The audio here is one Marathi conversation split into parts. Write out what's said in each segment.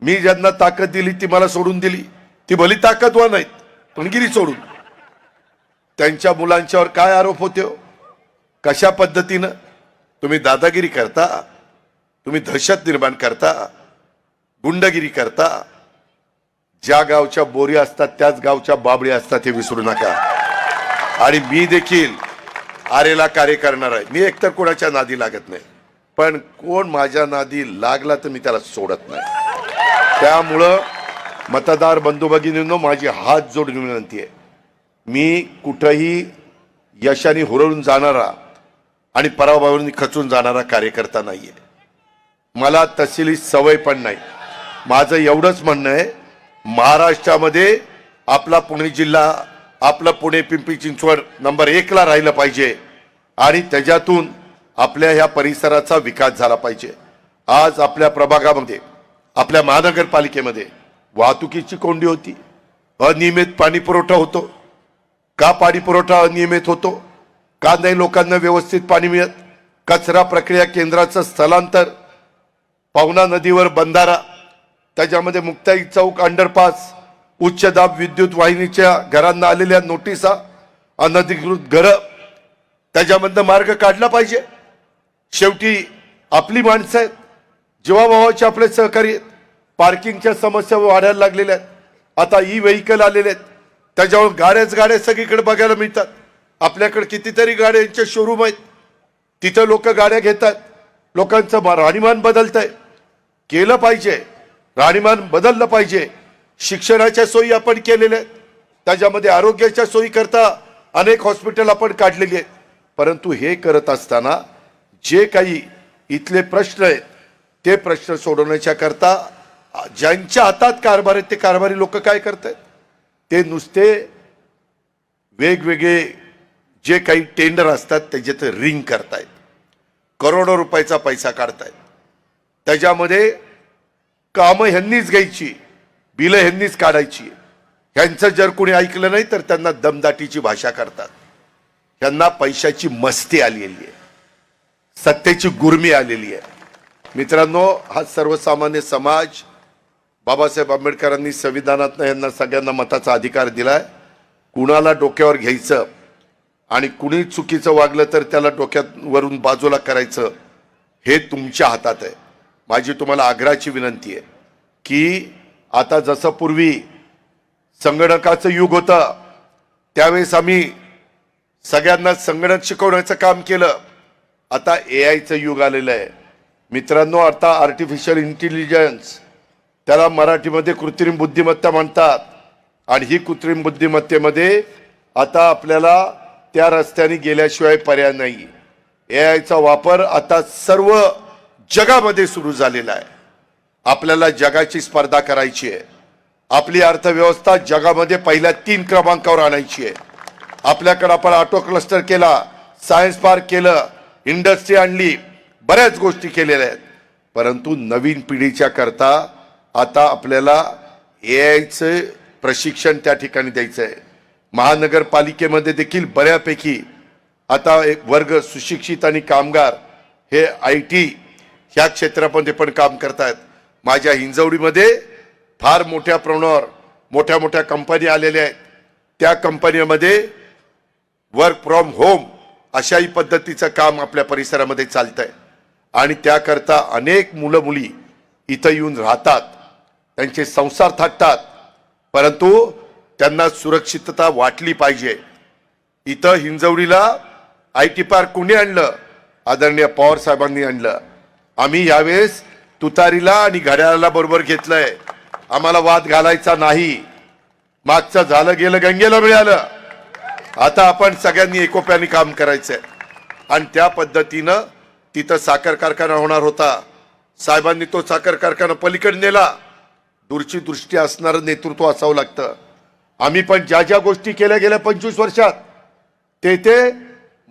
मी ज्यांना ताकद दिली ती मला सोडून दिली, ती भली ताकदवान आहेत पण गिरी सोडून. त्यांच्या मुलांच्यावर काय आरोप होते हो? कशा पद्धतीनं तुम्ही दादागिरी करता, तुम्ही दहशत निर्माण करता, गुंडगिरी करता. ज्या गावच्या बोरी असतात त्याच गावच्या बाबळी असतात हे विसरू नका. आणि मी देखील आरेला कार्य करणार आहे. मी एकतर कोणाच्या नादी लागत नाही, पण कोण माझ्या नादी लागला तर मी त्याला सोडत नाही. त्यामुळं मतदार बंधू भगिनींनो, माझी हात जोडून विनंती आहे, मी कुठंही यशाने हुरळून जाणारा आणि पराभवावरून खचून जाणारा कार्यकर्ता नाहीये. मला तसली सवय पण नाही. माझं एवढंच म्हणणं आहे, महाराष्ट्रामध्ये आपला पुणे जिल्हा, आपलं पुणे पिंपरी चिंचवड नंबर 1 ला राहिलं पाहिजे आणि त्याच्यातून आपल्या ह्या परिसराचा विकास झाला पाहिजे. आज आपल्या प्रभागामध्ये, आपल्या महानगरपालिकेमध्ये वाहतुकीची कोंडी होती, अनियमित पाणी पुरवठा होतो. का पाणी पुरवठा अनियमित होतो? का नाही लोकांना व्यवस्थित पाणी मिळत? कचरा प्रक्रिया केंद्राचं स्थलांतर, पवना नदीवर बंधारा, त्याच्यामध्ये मुक्ताई चौक अंडरपास, उच्च दाब विद्युत वाहिनीच्या घरांना आलेल्या नोटिसा, अनधिकृत घरं, त्याच्यामधनं मार्ग काढला पाहिजे. शेवटी आपली माणसं आहेत, जीवाभावाचे आपले सहकारी आहेत. पार्किंगच्या समस्या वाढायला लागलेल्या आहेत. आता ई व्हेकल आलेले आहेत, त्याच्यावर गाड्या सगळीकडे बघायला मिळतात. आपल्याकडे कितीतरी गाड्यांचे शोरूम आहेत, तिथं लोक गाड्या घेतात. लोकांचं राहणीमान बदलतंय, केलं पाहिजे, राहणीमान बदललं पाहिजे. शिक्षणाच्या सोयी आपण केलेल्या आहेत, त्याच्यामध्ये आरोग्याच्या सोयी करता अनेक हॉस्पिटल आपण काढलेली आहेत. परंतु हे करत असताना जे काही इथले प्रश्न आहेत ते प्रश्न सोडवण्याच्या करता ज्यांच्या हातात कारभार आहेत ते कारभारी लोक काय करतात, ते नुसते वेगवेगळे जे काही टेंडर असतात त्याच्यात रिंग करतायत, करोडो रुपयाचा पैसा काढतायत. त्याच्यामध्ये कामं ह्यांनीच घ्यायची, बिलं ह्यांनीच काढायची. ह्यांचं जर कोणी ऐकलं नाही तर त्यांना दमदाटीची भाषा करतात. ह्यांना पैशाची मस्ती आलेली आहे, सत्तेची गुरमी आलेली आहे. मित्रांनो, हा सर्वसामान्य समाज, बाबासाहेब आंबेडकरांनी संविधानातनं यांना सगळ्यांना मताचा अधिकार दिलाय. कुणाला डोक्यावर घ्यायचं आणि कुणी चुकीचं वागलं तर त्याला डोक्यावरून बाजूला करायचं हे तुमच्या हातात आहे. माझी तुम्हाला आग्रहाची विनंती आहे की आता जसं पूर्वी संगणकाचं युग होतं त्यावेळेस आम्ही सगळ्यांना संगणक शिकवण्याचं काम केलं. आता AIचं युग आलेलं आहे मित्रांनो. आता आर्टिफिशियल इंटेलिजन्स, त्याला मराठीमध्ये कृत्रिम बुद्धिमत्ता म्हणतात. आणि ही कृत्रिम बुद्धिमत्तेमध्ये आता आपल्याला त्या रस्त्याने गेल्याशिवाय पर्याय नाही. AIचा वापर आता सर्व जगामध्ये सुरू झालेला आहे. आपल्याला जगाची स्पर्धा करायची आहे. आपली अर्थव्यवस्था जगामध्ये पहिल्या 3 क्रमांकावर आणायची आहे. आपल्याकडे आपण ऑटो क्लस्टर केला, सायन्स पार्क केलं, इंडस्ट्री आणली, बऱ्याच गोष्टी केलेल्या आहेत. परंतु नवीन पिढीच्या करता आता आपल्याला AIचं प्रशिक्षण त्या ठिकाणी द्यायचं आहे. महानगरपालिकेमध्ये देखील बऱ्यापैकी आता एक वर्ग सुशिक्षित आणि कामगार हे IT ह्या क्षेत्रामध्ये पण काम करतात. माझ्या हिंजवडीमध्ये फार मोठ्या प्रमाणावर मोठ्या मोठ्या कंपनी आलेल्या आहेत. त्या कंपनीमध्ये वर्क फ्रॉम होम अशाही पद्धतीचं काम आपल्या परिसरामध्ये चालतंय. आणि त्याकरता अनेक मुलं मुली इथं येऊन राहतात, त्यांचे संसार थाटतात. परंतु त्यांना सुरक्षितता वाटली पाहिजे. इथं हिंजवडीला IT पार्क कोणी आणलं? आदरणीय पवार साहेबांनी आणलं. आम्ही यावेळेस तुतारीला आणि घड्याळाला बरोबर घेतलंय. आम्हाला वाद घालायचा नाही. मागचं झालं गेलं गंगेला मिळालं. आता आपण सगळ्यांनी एकोप्याने काम करायचंय. आणि त्या पद्धतीनं तिथं साखर कारखाना होणार होता. साहेबांनी तो साखर कारखाना पलीकडे नेला. दूरची दृष्टी असणारं नेतृत्व असावं लागतं. आम्ही पण ज्या ज्या गोष्टी केल्या गेल्या 25 वर्षात ते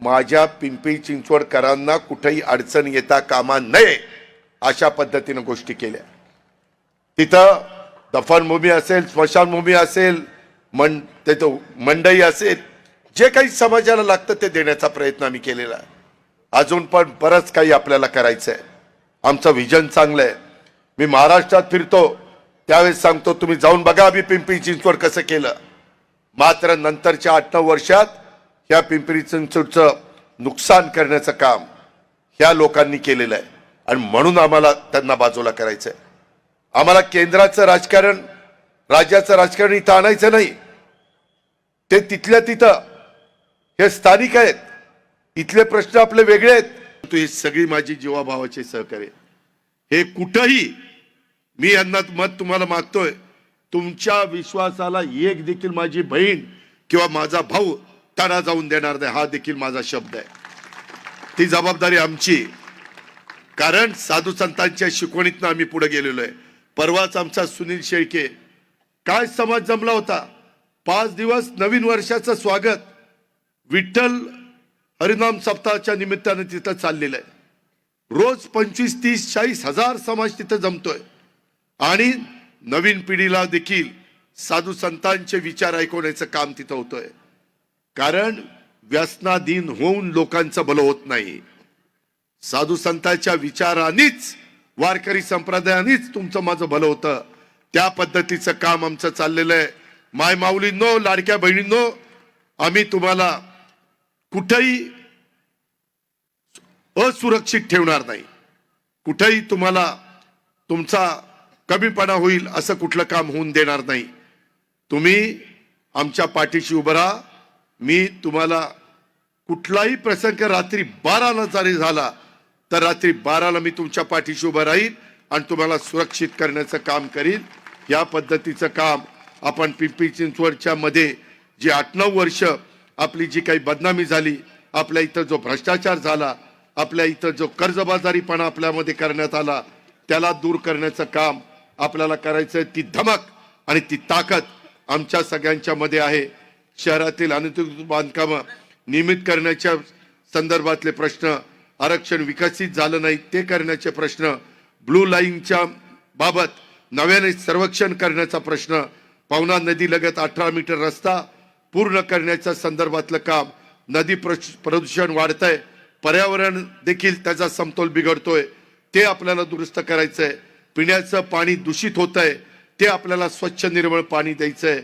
माझ्या पिंपरी चिंचवडकरांना कुठेही अडचण येता कामा नये अशा पद्धतीनं गोष्टी केल्या. तिथं दफनभूमी असेल, स्मशानभूमी असेल, मंडई असेल, जे काही समाजाला लागतं ते देण्याचा प्रयत्न आम्ही केलेला आहे. अजून पण बरंच काही आपल्याला करायचं आहे. आमचं व्हिजन चांगलं आहे. मी महाराष्ट्रात फिरतो, त्यावेळेस सांगतो तुम्ही जाऊन बघा आम्ही पिंपरी चिंचवड कसं केलं. मात्र नंतरच्या 8-9 वर्षात ह्या पिंपरी चिंचवडचं नुकसान करण्याचं काम ह्या लोकांनी केलेलं आहे आणि म्हणून आम्हाला त्यांना बाजूला करायचंय. आम्हाला केंद्राचं राजकारण, राज्याचं राजकारण इथं आणायचं नाही. ते तिथल्या तिथं हे स्थानिक आहेत, इथले प्रश्न आपले वेगळे आहेत. ही सगळी माझी जीवाभावाचे सहकार्य. हे कुठंही मी यांना मत तुम्हाला मागतोय, तुमच्या विश्वासाला एक देखील माझी बहीण किंवा माझा भाऊ तडा जाऊन देणार नाही, हा देखील माझा शब्द आहे. ती जबाबदारी आमची, कारण साधू संतांच्या शिकवणीतनं आम्ही पुढे गेलेलो आहे. परवाच आमचा सुनील शेळके काय समाज जमला होता. 5 दिवस नवीन वर्षाचं स्वागत विठ्ठल हरिनाम सप्ताहाच्या निमित्तानं तिथं चाललेलं आहे. रोज 25, 30, 40 हजार समाज तिथं जमतोय आणि नवीन पिढीला देखील साधू संतांचे विचार ऐकवण्याचं काम तिथं होतंय. कारण व्यसनाधीन होऊन लोकांचं भलं होत नाही. साधू संतांच्या विचारानेच, वारकरी संप्रदायानेच तुमचं माझं भलं होतं. त्या पद्धतीचं काम आमचं चाललेलं आहे. माय माऊलींनो, लाडक्या बहिणींनो, आम्ही तुम्हाला कुठेही असुरक्षित ठेवणार नाही. कुठेही तुम्हाला तुमचा कमीपणा होईल असं कुठलं काम होऊन देणार नाही. तुम्ही आमच्या पाठीशी उभं राहा. मी तुम्हाला कुठलाही प्रसंग रात्री 12ला जरी झाला तर रात्री 12ला मी तुमच्या पाठीशी उभं राहील आणि तुम्हाला सुरक्षित करण्याचं काम करीन. या पद्धतीचं काम आपण पिंपरी चिंचवडच्या मध्ये जी 8-9 वर्ष आपली जी काही बदनामी झाली, आपल्या इथं जो भ्रष्टाचार झाला, आपल्या इथं जो कर्जबाजारीपणा आपल्यामध्ये करण्यात आला, त्याला दूर करण्याचं काम आपल्याला करायचंय. ती धमक आणि ती ताकद आमच्या सगळ्यांच्या मध्ये आहे. शहरातील अनुचित बांधकाम नियमित करण्याच्या संदर्भातले प्रश्न, आरक्षण विकसित झालं नाही ते करण्याचे प्रश्न, ब्लू लाईनच्या बाबत नव्याने सर्वेक्षण करण्याचा प्रश्न, पवना नदी लगत 18 मीटर रस्ता पूर्ण करण्याच्या संदर्भातलं काम, नदी प्रदूषण वाढतंय, पर्यावरण देखील त्याचा समतोल बिघडतोय, ते आपल्याला दुरुस्त करायचंय. पिण्याचं पाणी दूषित होतंय, ते आपल्याला स्वच्छ निर्मळ पाणी द्यायचंय.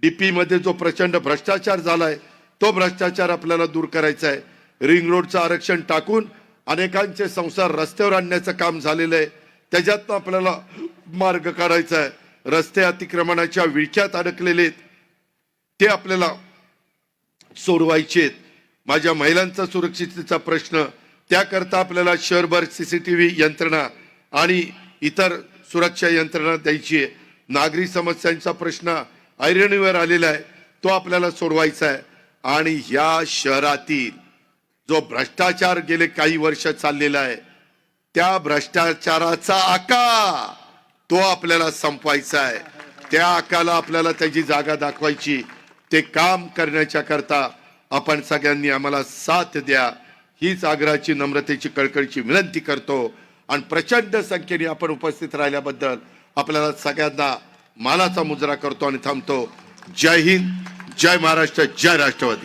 डीपी मध्ये जो प्रचंड भ्रष्टाचार झालाय तो भ्रष्टाचार आपल्याला दूर करायचा आहे. रिंग रोडचं आरक्षण टाकून अनेकांचे संसार रस्त्यावर आणण्याचं काम झालेलं आहे, त्याच्यातनं आपल्याला मार्ग काढायचा आहे. रस्ते अतिक्रमणाच्या विळख्यात अडकलेले ते आपल्याला सोडवायचे. माझ्या महिलांचा सुरक्षिततेचा प्रश्न, त्याकरता आपल्याला शहरभर CCTV यंत्रणा आणि इतर सुरक्षा यंत्रणा द्यायची आहे. नागरी समस्यांचा प्रश्न ऐरणीवर आलेला आहे, तो आपल्याला सोडवायचा आहे. आणि या शहरातील जो भ्रष्टाचार गेले काही वर्ष चाललेला आहे, त्या भ्रष्टाचाराचा आका तो आपल्याला संपवायचा आहे. त्या आकाला आपल्याला त्याची जागा दाखवायची. ते काम करण्याच्या करता आपण सगळ्यांनी आम्हाला साथ द्या, हीच आग्रहाची, नम्रतेची, कळकळीची विनंती करतो. आणि प्रचंड संख्येने आपण उपस्थित राहिल्याबद्दल आपल्याला सगळ्यांना मानाचा मुजरा करतो आणि थांबतो. जय हिंद, जय महाराष्ट्र, जय राष्ट्रवादी.